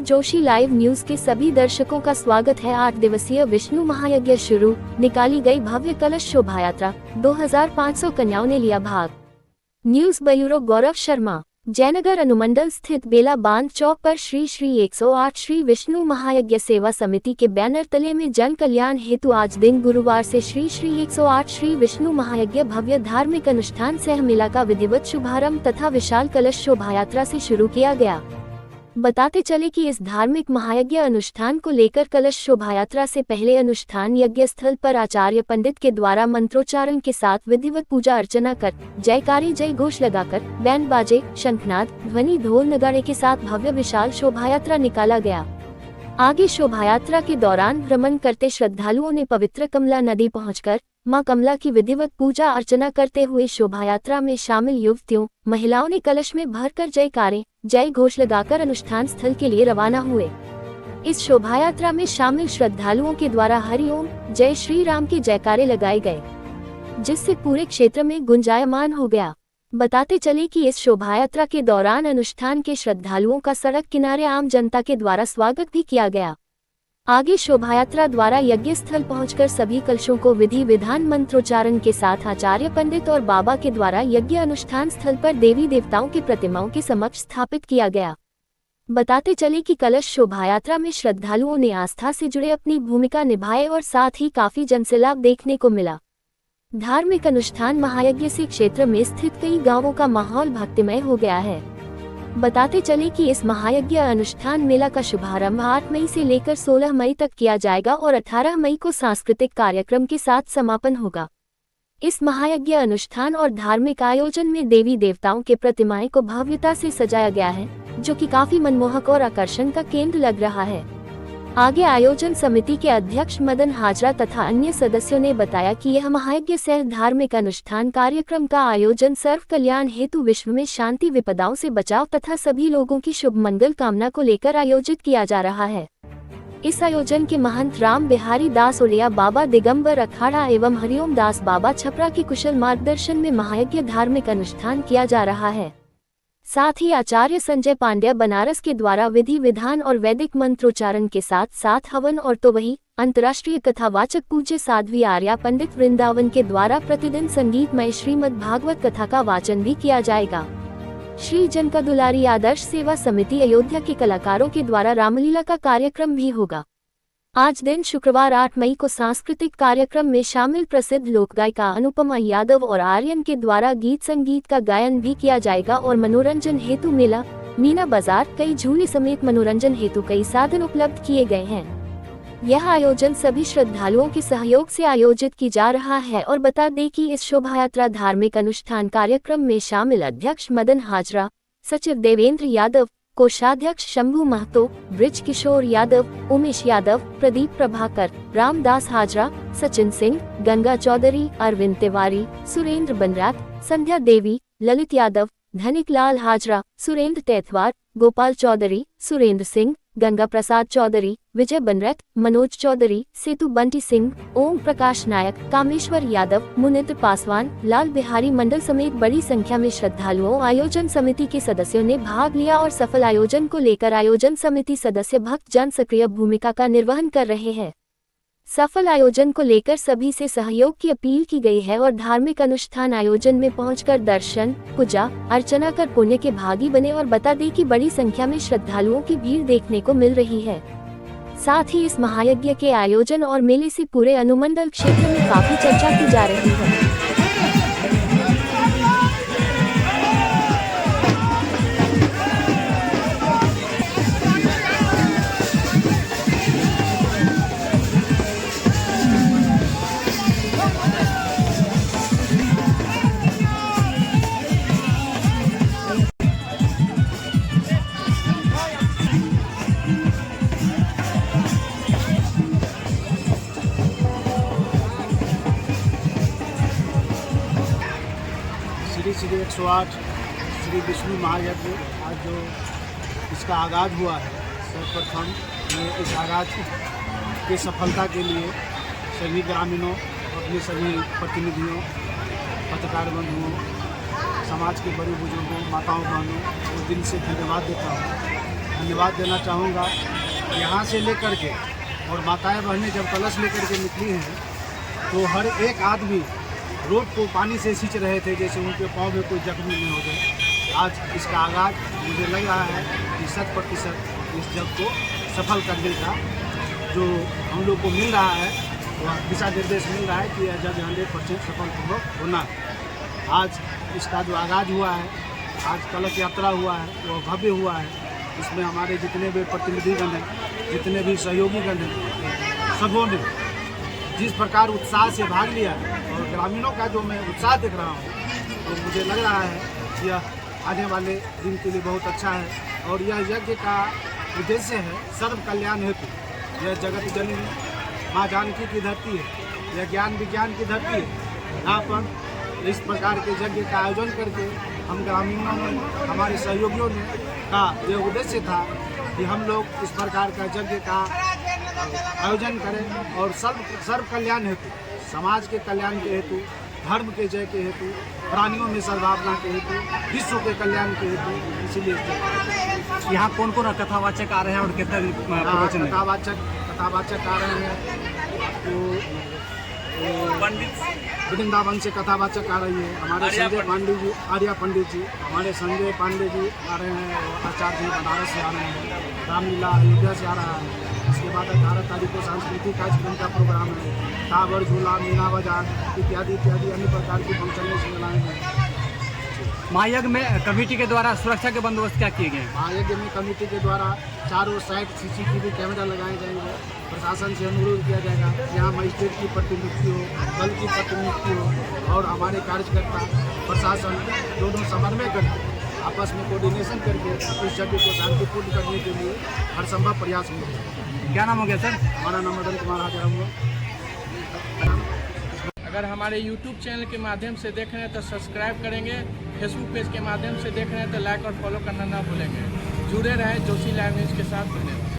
Joshi live news के सभी दर्शकों का स्वागत है। 8 दिवसीय विष्णु महायज्ञ शुरू, निकाली गई भव्य कलश शोभा यात्रा, 2500 कन्याओं ने लिया भाग। News bureau Gaurav Sharma. जयनगर अनुमंडल स्थित बेला बांध चौक पर श्री 108 श्री विष्णु महायज्ञ सेवा समिति के बैनर तले में जन कल्याण हेतु आज दिन गुरुवार से श्री 108 श्री विष्णु महायज्ञ भव्य धार्मिक अनुष्ठान सह मेला का विधिवत शुभारंभ तथा विशाल कलश शोभा यात्रा से शुरू किया गया। बताते चले कि इस धार्मिक महायज्ञ अनुष्ठान को लेकर कलश शोभा यात्रा से पहले अनुष्ठान यज्ञ स्थल पर आचार्य पंडित के द्वारा मंत्रोच्चारण के साथ विधिवत पूजा अर्चना कर, जयकारी जय घोष लगाकर, बैंड बाजे, शंखनाद, ध्वनि ढोल नगाड़े के साथ भव्य विशाल शोभा यात्रा निकाला गया। आगे शोभा यात्रा के दौरान भ्रमण करते श्रद्धालुओं ने पवित्र कमला नदी पहुंचकर मां कमला की विधिवत पूजा अर्चना करते हुए शोभा यात्रा में शामिल युवतियों, महिलाओं ने कलश में भरकर जयकारे, जय घोष लगाकर अनुष्ठान स्थल के लिए रवाना हुए। इस शोभा यात्रा में शामिल श्रद्धालुओं के द्वारा हरिओम, जय श्री राम के जयकारे लगाए गए, जिससे पूरे क्षेत्र में गुंजायमान हो गया। बताते चले कि इस शोभा यात्रा के दौरान अनुष्ठान के श्रद्धालुओं का सड़क किनारे आम जनता के द्वारा स्वागत भी किया गया। आगे शोभा यात्रा द्वारा यज्ञ स्थल पहुंचकर सभी कलशों को विधि विधान मंत्रोच्चारण के साथ आचार्य पंडित और बाबा के द्वारा यज्ञ अनुष्ठान स्थल पर देवी देवताओं की प्रतिमाओं के समक्ष स्थापित किया गया। बताते चले कि कलश शोभा यात्रा में श्रद्धालुओं ने आस्था से जुड़े अपनी भूमिका निभाए और साथ ही काफी जनसैलाब देखने को मिला। धार्मिक अनुष्ठान महायज्ञ से क्षेत्र में स्थित कई गांवों का माहौल भक्तिमय हो गया है। बताते चले कि इस महायज्ञ अनुष्ठान मेला का शुभारंभ 8 मई से लेकर 16 मई तक किया जाएगा और 18 मई को सांस्कृतिक कार्यक्रम के साथ समापन होगा। इस महायज्ञ अनुष्ठान और धार्मिक आयोजन में देवी देवताओं के प्रतिमाएं को भव्यता से सजाया गया है, जो कि काफी मनमोहक और आकर्षण का केंद्र लग रहा है। आगे आयोजन समिति के अध्यक्ष मदन हाजरा तथा अन्य सदस्यों ने बताया कि यह महायज्ञ सह धार्मिक अनुष्ठान कार्यक्रम का आयोजन सर्व कल्याण हेतु विश्व में शांति विपदाओं से बचाव तथा सभी लोगों की शुभ मंगल कामना को लेकर आयोजित किया जा रहा है। इस आयोजन के महंत राम बिहारी दास उड़िया बाबा दिगंबर अखाड़ा एवं हरिओम दास बाबा छपरा के कुशल मार्गदर्शन में महायज्ञ धार्मिक अनुष्ठान किया जा रहा है। साथ ही आचार्य संजय पांड्या बनारस के द्वारा विधि विधान और वैदिक मंत्रोच्चारण के साथ हवन और तो वही अंतर्राष्ट्रीय कथावाचक पूज्य साध्वी आर्या पंडित वृंदावन के द्वारा प्रतिदिन संगीतमय श्रीमद् भागवत कथा का वाचन भी किया जाएगा। श्री जनका दुलारी आदर्श सेवा समिति अयोध्या के कलाकारों के द्वारा रामलीला का कार्यक्रम भी होगा। आज दिन शुक्रवार 8 मई को सांस्कृतिक कार्यक्रम में शामिल प्रसिद्ध लोक गायिका अनुपमा यादव और आर्यन के द्वारा गीत संगीत का गायन भी किया जाएगा और मनोरंजन हेतु मेला, मीना बाजार, कई झूले समेत मनोरंजन हेतु कई साधन उपलब्ध किए गए हैं। यह आयोजन सभी श्रद्धालुओं के सहयोग से आयोजित की जा रहा है और बता दें कि इस शोभा यात्रा धार्मिक अनुष्ठान कार्यक्रम में शामिल अध्यक्ष मदन हाजरा, सचिव देवेंद्र यादव, कोषाध्यक्ष शंभू महतो, ब्रिज किशोर यादव, उमेश यादव, प्रदीप प्रभाकर, रामदास हाजरा, सचिन सिंह, गंगा चौधरी, अरविंद तिवारी, सुरेंद्र बनरात, संध्या देवी, ललित यादव, धनिक लाल हाजरा, सुरेंद्र तेथवार, गोपाल चौधरी, सुरेंद्र सिंह, गंगा प्रसाद चौधरी, विजय बनरत, मनोज चौधरी, सेतु बंटी सिंह, ओम प्रकाश नायक, कामेश्वर यादव, मुनित्र पासवान, लाल बिहारी मंडल समेत बड़ी संख्या में श्रद्धालुओं आयोजन समिति के सदस्यों ने भाग लिया और सफल आयोजन को लेकर आयोजन समिति सदस्य भक्त जन सक्रिय भूमिका का निर्वहन कर रहे हैं। सफल आयोजन को लेकर सभी से सहयोग की अपील की गई है और धार्मिक अनुष्ठान आयोजन में पहुंचकर दर्शन, पूजा अर्चना कर पुण्य के भागी बने और बता दें कि बड़ी संख्या में श्रद्धालुओं की भीड़ देखने को मिल रही है। साथ ही इस महायज्ञ के आयोजन और मेले से पूरे अनुमंडल क्षेत्र में काफी चर्चा की जा रही है। श्री 108 श्री विष्णु महायज्ञ आज जो इसका आगाज़ हुआ है, सर्वप्रथम मैं इस आगाज़ की सफलता के लिए सभी ग्रामीणों, अपने सभी प्रतिनिधियों, पत्रकार बंधुओं, समाज के बड़े बुजुर्गों, माताओं बहनों को दिल से धन्यवाद देता हूँ। धन्यवाद देना चाहूँगा। यहाँ से लेकर के और माताएं बहनें जब कलश लेकर के निकली हैं तो हर एक आदमी रोड को पानी से सींच रहे थे जैसे उनके पाँव में कोई जख्मी नहीं हो गए। आज इसका आगाज़ मुझे लग रहा है कि 100% इस जग को सफल करने का जो हम लोग को मिल रहा है वह दिशा निर्देश मिल रहा है कि यह जग 100% सफलपूर्वक होना है। आज इसका जो आगाज़ हुआ है, आज कलश यात्रा हुआ है वो भव्य हुआ है। इसमें हमारे जितने भी प्रतिनिधिगण हैं, जितने भी सहयोगीगण हैं, सबों ने जिस प्रकार उत्साह से भाग लिया और ग्रामीणों का जो मैं उत्साह देख रहा हूँ तो मुझे लग रहा है कि यह आने वाले दिन के लिए बहुत अच्छा है। और यह यज्ञ का उद्देश्य है सर्व कल्याण हेतु। यह जगत जननी माँ जानकी की धरती है, यह ज्ञान विज्ञान की धरती है। यहाँ पर इस प्रकार के यज्ञ का आयोजन करके हम ग्रामीणों ने, हमारे सहयोगियों ने का यह उद्देश्य था कि हम लोग इस प्रकार का यज्ञ का आयोजन करें और सर्व कल्याण हेतु, समाज के कल्याण के हेतु, धर्म के जय के हेतु, प्राणियों में सद्भावना के हेतु, विश्व के कल्याण के हेतु। इसीलिए यहाँ कौन कौन कथावाचक आ रहे हैं और कितने प्रवचन हैं? कथावाचक आ रहे हैं तो वृंदावन से कथावाचक आ रही है हमारे संजय पांडे जी, आर्या पंडित जी, हमारे संजय पांडे जी आ रहे हैं, आचार्य जी बनारस से आ रहे हैं, रामलीला अयोध्या से आ रहा है। इसके बाद 18 तारीख को सांस्कृतिक कार्यक्रम का प्रोग्राम है, टावर झूला, मीना बाजार इत्यादि इत्यादि अन्य प्रकार की फंक्शन श्रृंखलाएँ हैं। महायज्ञ में कमेटी के द्वारा सुरक्षा के बंदोबस्त क्या किए गए हैं? महायज्ञ में कमेटी के द्वारा चारों साइड CCTV कैमरा लगाए जाएंगे। प्रशासन से अनुरोध किया जाएगा यहाँ मजिस्ट्रेट की प्रतिनियुक्ति हो, दल की प्रतिनियुक्ति हो और हमारे कार्यकर्ता प्रशासन दोनों समन्वय करके आपस में कोऑर्डिनेशन करके इस यज्ञ को शांतिपूर्ण करने के लिए हर संभव प्रयास होंगे। क्या नाम हो गया सर? हमारा नाम मदन कुमार हाजरा हुआ। अगर हमारे YouTube चैनल के माध्यम से देख रहे हैं तो सब्सक्राइब करेंगे, फेसबुक पेज के माध्यम से देख रहे हैं तो लाइक और फॉलो करना ना भूलेंगे। जुड़े रहें जोशी लाइव न्यूज़ के साथ। धन्यवाद।